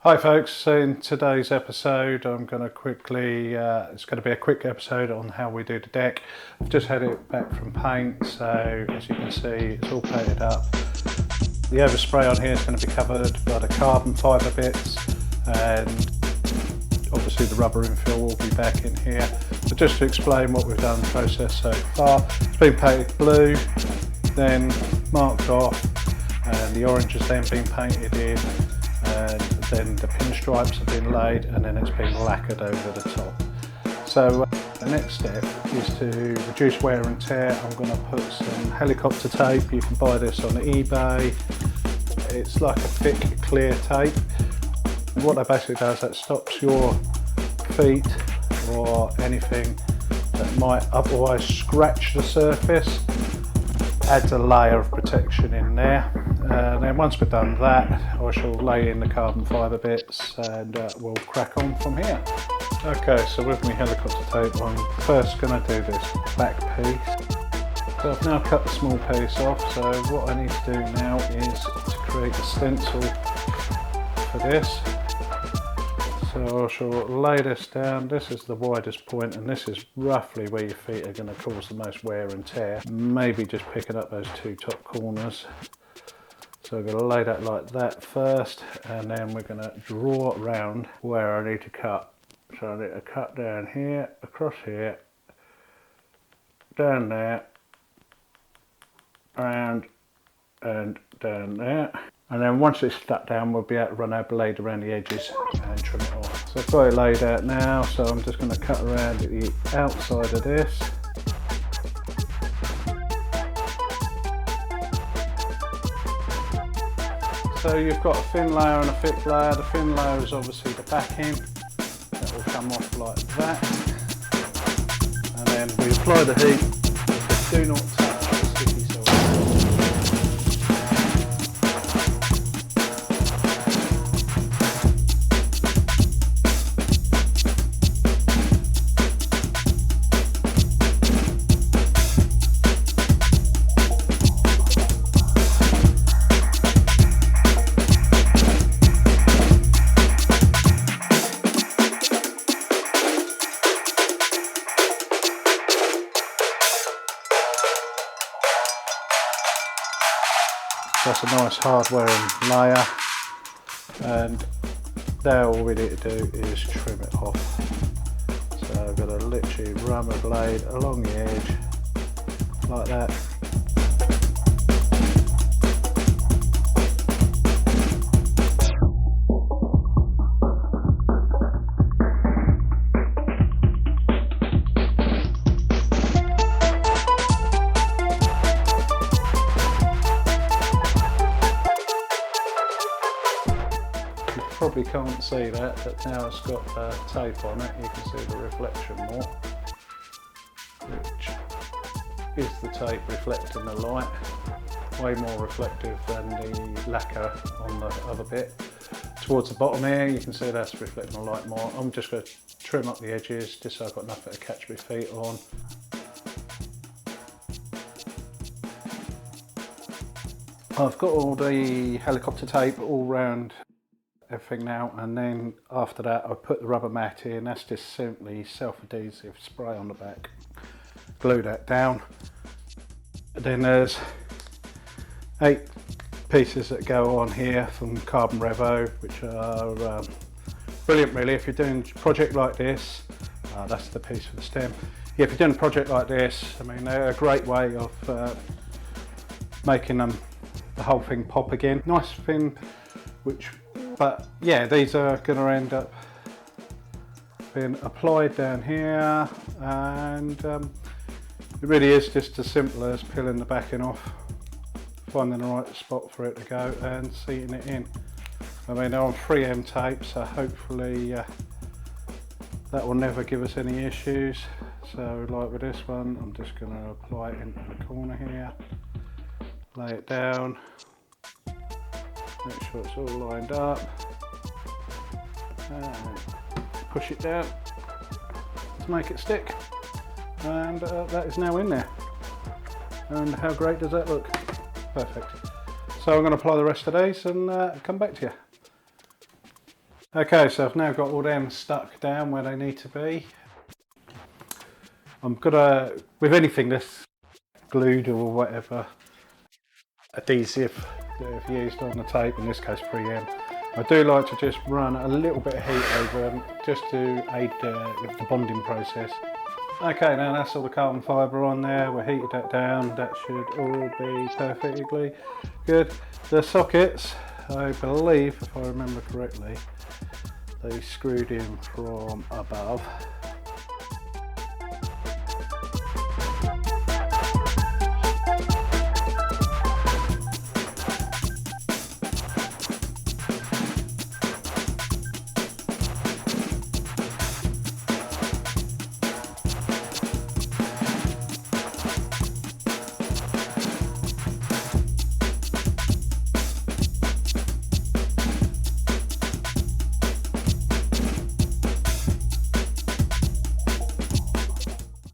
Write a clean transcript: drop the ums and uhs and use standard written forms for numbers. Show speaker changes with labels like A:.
A: Hi folks, so in today's episode I'm going to it's going to be a quick episode on how we do the deck. I've just had it back from paint, so as you can see it's all painted up. The overspray on here is going to be covered by the carbon fibre bits, and obviously the rubber infill will be back in here. But just to explain what we've done, the process so far, it's been painted blue, then marked off, and the orange has then been painted in, and then the pinstripes have been laid, and then it's been lacquered over the top. So the next step is to reduce wear and tear. I'm going to put some helicopter tape. You can buy this on eBay. It's like a thick clear tape. What that basically does, that stops your feet or anything that might otherwise scratch the surface, adds a layer of protection in there. And then once we've done that, I shall lay in the carbon fibre bits, and we'll crack on from here. Okay, so with my helicopter tape, I'm first going to do this back piece. So I've now cut the small piece off, so what I need to do now is to create a stencil for this. So I shall lay this down. This is the widest point, and this is roughly where your feet are going to cause the most wear and tear. Maybe just picking up those two top corners. So I'm going to lay that like that first, and then we're going to draw around where I need to cut. So I need to cut down here, across here, down there, and down there. And then once it's stuck down, we'll be able to run our blade around the edges and trim it off. So I've got it laid out now, so I'm just going to cut around the outside of this. So you've got a thin layer and a thick layer. The thin layer is obviously the backing. That will come off like that. And then we apply the heat. Do not touch the sticky side. That's a nice hard wearing layer, and now all we need to do is trim it off. So I'm going to literally run my blade along the edge like that. Probably can't see that, but now it's got tape on it, you can see the reflection more, which is the tape reflecting the light, way more reflective than the lacquer on the other bit. Towards the bottom here, you can see that's reflecting the light more. I'm just going to trim up the edges just so I've got nothing to catch my feet on. I've got all the helicopter tape all round everything now, and then after that I put the rubber mat in. That's just simply self-adhesive spray on the back, glue that down. And then there's 8 pieces that go on here from Carbon Revo, which are brilliant really if you're doing a project like this. That's the piece for the stem. Yeah, if you're doing a project like this, I mean, they're a great way of making the whole thing pop again. Nice thin, but yeah, these are going to end up being applied down here, and it really is just as simple as peeling the backing off, finding the right spot for it to go and seating it in. I mean, they're on 3M tape, so hopefully that will never give us any issues. So like with this one, I'm just going to apply it into the corner here, lay it down. Make sure it's all lined up, and push it down to make it stick, and that is now in there. And how great does that look? Perfect. So I'm going to apply the rest of these and come back to you. Okay, so I've now got all them stuck down where they need to be. I'm gonna, with anything that's glued or whatever adhesive that I've used on the tape, in this case 3M, I do like to just run a little bit of heat over them just to aid with the bonding process. Okay, now that's all the carbon fibre on there, we heated that down, that should all be perfectly good. The sockets, I believe, if I remember correctly, they screwed in from above.